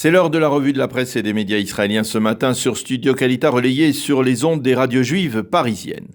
C'est l'heure de la revue de la presse et des médias israéliens ce matin sur Studio Kalita, relayé sur les ondes des radios juives parisiennes.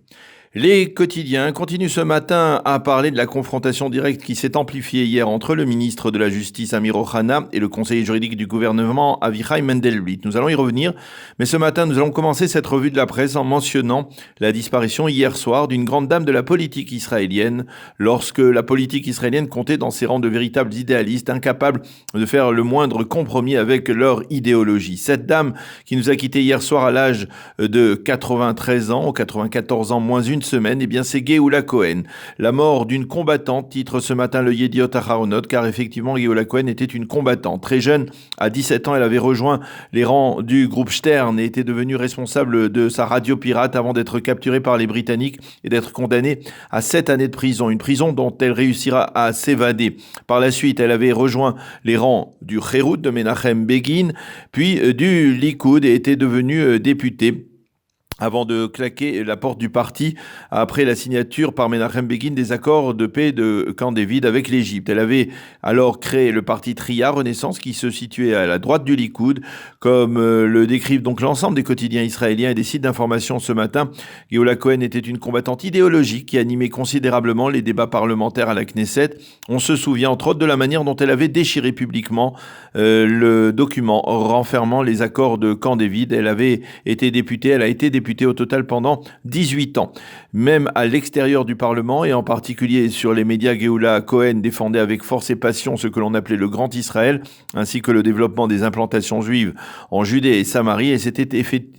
Les quotidiens continuent ce matin à parler de la confrontation directe qui s'est amplifiée hier entre le ministre de la Justice Amir Ohana et le conseiller juridique du gouvernement Avichai Mendelblit. Nous allons y revenir, mais ce matin nous allons commencer cette revue de la presse en mentionnant la disparition hier soir d'une grande dame de la politique israélienne, lorsque la politique israélienne comptait dans ses rangs de véritables idéalistes, incapables de faire le moindre compromis avec leur idéologie. Cette dame qui nous a quittés hier soir à l'âge de 93 ans, ou 94 ans moins une semaine, eh bien c'est Géoula Cohen. La mort d'une combattante, titre ce matin le Yediot Aharonot, car effectivement Géoula Cohen était une combattante. Très jeune, à 17 ans, elle avait rejoint les rangs du groupe Stern et était devenue responsable de sa radio pirate avant d'être capturée par les Britanniques et d'être condamnée à 7 années de prison. Une prison dont elle réussira à s'évader. Par la suite, elle avait rejoint les rangs du Kherut de Menachem Begin, puis du Likoud et était devenue députée avant de claquer la porte du parti après la signature par Menachem Begin des accords de paix de Camp David avec l'Égypte. Elle avait alors créé le parti Tria Renaissance qui se situait à la droite du Likoud, comme le décrivent donc l'ensemble des quotidiens israéliens et des sites d'information ce matin. Géoula Cohen était une combattante idéologique qui animait considérablement les débats parlementaires à la Knesset. On se souvient entre autres de la manière dont elle avait déchiré publiquement le document renfermant les accords de Camp David. Elle a été députée au total pendant 18 ans. Même à l'extérieur du Parlement et en particulier sur les médias, Géoula Cohen défendait avec force et passion ce que l'on appelait le Grand Israël, ainsi que le développement des implantations juives en Judée et Samarie, et s'était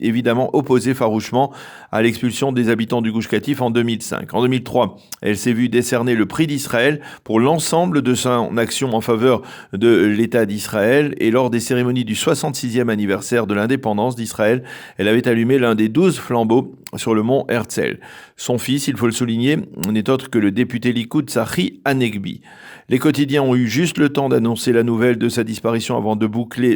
évidemment opposée farouchement à l'expulsion des habitants du Gush Katif en 2005. En 2003, elle s'est vue décerner le prix d'Israël pour l'ensemble de son action en faveur de l'État d'Israël, et lors des cérémonies du 66e anniversaire de l'indépendance d'Israël, elle avait allumé l'un des 12 flambeaux sur le mont Herzl. Son fils, il faut le souligner, n'est autre que le député Likoud Tzachi Hanegbi. Les quotidiens ont eu juste le temps d'annoncer la nouvelle de sa disparition avant de boucler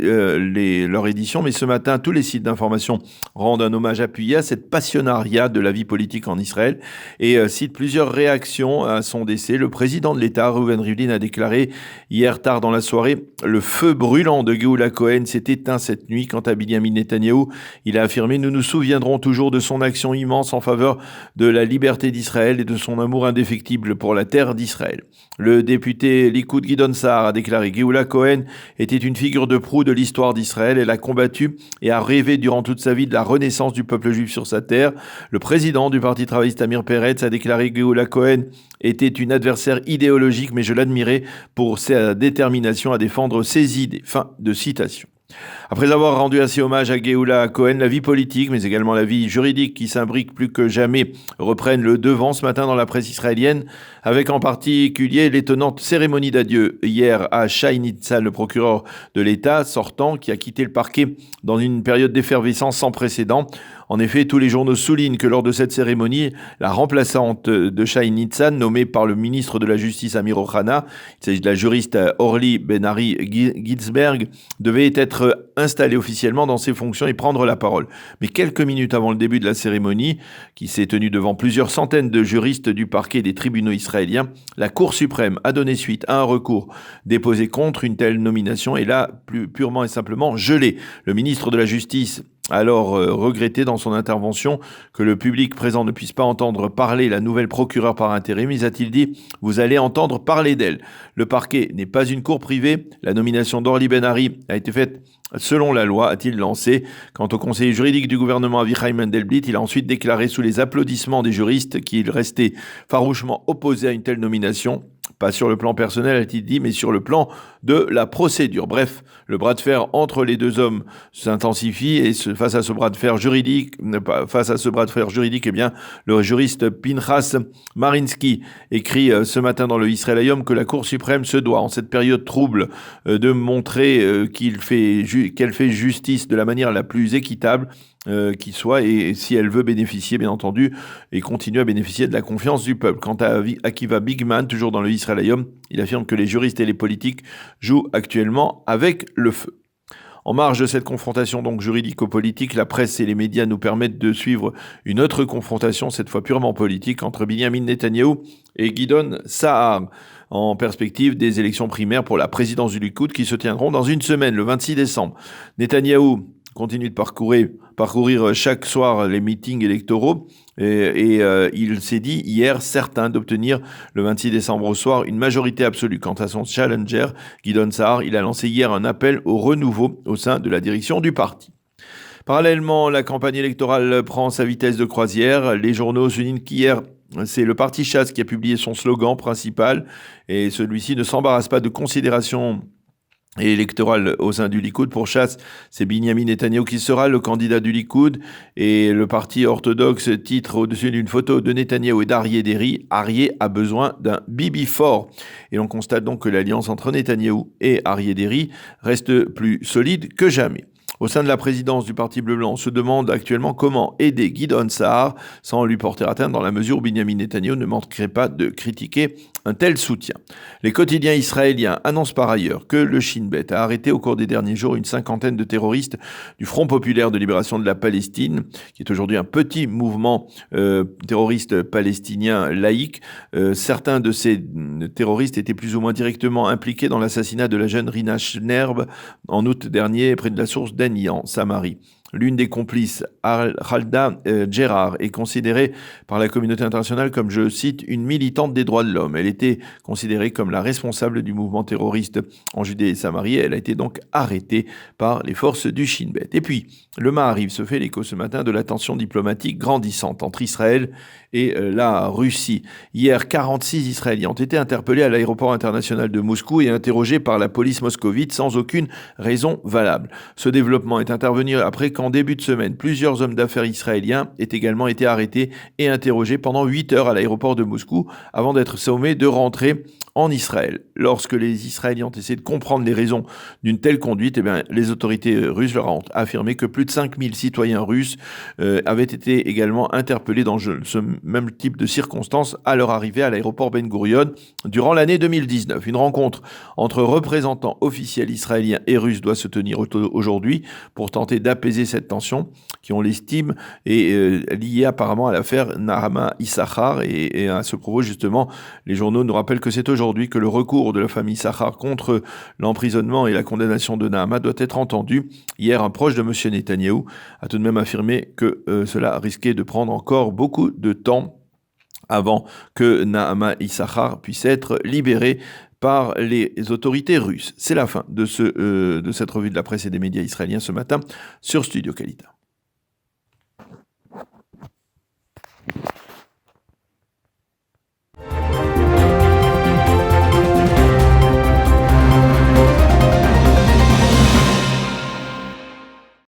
leur édition, mais ce matin, tous les sites d'information rendent un hommage appuyé à cette passionnariat de la vie politique en Israël et citent plusieurs réactions à son décès. Le président de l'État, Reuven Rivlin, a déclaré hier tard dans la soirée « Le feu brûlant de Géoula Cohen s'est éteint cette nuit ». Quant à Binyamin Netanyahou, il a affirmé « Nous nous souviendrons toujours de son action immense en faveur de la liberté d'Israël et de son amour indéfectible pour la terre d'Israël ». Le député Likoud Gidon Sa'ar a déclaré « Géoula Cohen était une figure de proue de l'histoire d'Israël. Elle a combattu et a rêvé durant toute sa vie de la renaissance du peuple juif sur sa terre ». Le président du Parti travailliste Amir Peretz a déclaré « Géoula Cohen était une adversaire idéologique, mais je l'admirais pour sa détermination à défendre ses idées ». Fin de citation. Après avoir rendu ainsi hommage à Géoula Cohen, la vie politique, mais également la vie juridique qui s'imbrique plus que jamais, reprennent le devant ce matin dans la presse israélienne, avec en particulier l'étonnante cérémonie d'adieu hier à Shai Nitzan, le procureur de l'État sortant, qui a quitté le parquet dans une période d'effervescence sans précédent. En effet, tous les journaux soulignent que lors de cette cérémonie, la remplaçante de Shai Nitzan, nommée par le ministre de la Justice Amir Ohana, il s'agit de la juriste Orly Ben-Ari Ginsberg, devait être installée officiellement dans ses fonctions et prendre la parole. Mais quelques minutes avant le début de la cérémonie, qui s'est tenue devant plusieurs centaines de juristes du parquet des tribunaux israéliens, la Cour suprême a donné suite à un recours déposé contre une telle nomination et l'a purement et simplement gelée. Le ministre de la Justice a alors regretté dans son intervention que le public présent ne puisse pas entendre parler la nouvelle procureure par intérim, mais a-t-il dit « Vous allez entendre parler d'elle ». Le parquet n'est pas une cour privée. La nomination d'Orly Ben-Ari a été faite selon la loi, a-t-il lancé. Quant au conseiller juridique du gouvernement Avichai Mendelblit, il a ensuite déclaré sous les applaudissements des juristes qu'il restait farouchement opposé à une telle nomination. Pas sur le plan personnel, a-t-il dit, mais sur le plan de la procédure. Bref, le bras de fer entre les deux hommes s'intensifie et face à ce bras de fer juridique, eh bien, le juriste Pinchas Marinsky écrit ce matin dans le Israël Hayom que la Cour suprême se doit, en cette période trouble, de montrer qu'elle fait justice de la manière la plus équitable qui soit, et si elle veut bénéficier, bien entendu, et continuer à bénéficier de la confiance du peuple. Quant à Akiva Bigman, toujours dans le Israël Hayom, il affirme que les juristes et les politiques jouent actuellement avec le feu. En marge de cette confrontation donc juridico-politique, la presse et les médias nous permettent de suivre une autre confrontation, cette fois purement politique, entre Binyamin Netanyahou et Gidon Sa'ar. en perspective des élections primaires pour la présidence du Likoud qui se tiendront dans une semaine, le 26 décembre. Netanyahou continue de parcourir chaque soir les meetings électoraux et il s'est dit hier certain d'obtenir le 26 décembre au soir une majorité absolue. Quant à son challenger, Gideon Sa'ar, il a lancé hier un appel au renouveau au sein de la direction du parti. Parallèlement, la campagne électorale prend sa vitesse de croisière. Les journaux soulignent qu'hier, c'est le parti Chasse qui a publié son slogan principal et celui-ci ne s'embarrasse pas de considérations électorales au sein du Likoud. Pour Chasse, c'est Binyamin Netanyahou qui sera le candidat du Likoud et le parti orthodoxe titre au-dessus d'une photo de Netanyahou et d'Aryeh Deri. Aryeh a besoin d'un Bibi fort. Et on constate donc que l'alliance entre Netanyahou et Aryeh Deri reste plus solide que jamais. Au sein de la présidence du Parti bleu-blanc, on se demande actuellement comment aider Gideon Sa'ar sans lui porter atteinte dans la mesure où Binyamin Netanyahou ne manquerait pas de critiquer un tel soutien. Les quotidiens israéliens annoncent par ailleurs que le Shin Bet a arrêté au cours des derniers jours une cinquantaine de terroristes du Front populaire de libération de la Palestine, qui est aujourd'hui un petit mouvement terroriste palestinien laïque. Certains de ces terroristes étaient plus ou moins directement impliqués dans l'assassinat de la jeune Rina Schnerb en août dernier près de la source d'Ani en Samarie. L'une des complices, Halda Gérard, est considérée par la communauté internationale comme, je cite, une militante des droits de l'homme. Elle était considérée comme la responsable du mouvement terroriste en Judée et Samarie. Elle a été donc arrêtée par les forces du Shin Bet. Et puis, le Maariv se fait l'écho ce matin de la tension diplomatique grandissante entre Israël et la Russie. Hier, 46 Israéliens ont été interpellés à l'aéroport international de Moscou et interrogés par la police moscovite sans aucune raison valable. Ce développement est intervenu après qu'en début de semaine, plusieurs hommes d'affaires israéliens aient également été arrêtés et interrogés pendant 8 heures à l'aéroport de Moscou avant d'être sommés de rentrer en Israël. Lorsque les Israéliens ont essayé de comprendre les raisons d'une telle conduite, les autorités russes leur ont affirmé que plus de 5000 citoyens russes avaient été également interpellés dans ce même type de circonstances à leur arrivée à l'aéroport Ben Gurion durant l'année 2019. Une rencontre entre représentants officiels israéliens et russes doit se tenir aujourd'hui pour tenter d'apaiser cette tension qui, on l'estime, est liée apparemment à l'affaire Nahama Issachar. Et à ce propos, justement, les journaux nous rappellent que c'est aujourd'hui que le recours de la famille Issachar contre l'emprisonnement et la condamnation de Nahama doit être entendu. Hier, un proche de M. Netanyahou a tout de même affirmé que cela risquait de prendre encore beaucoup de temps avant que Nahama Issachar puisse être libéré par les autorités russes. C'est la fin de cette revue de la presse et des médias israéliens ce matin sur Studio Kalita.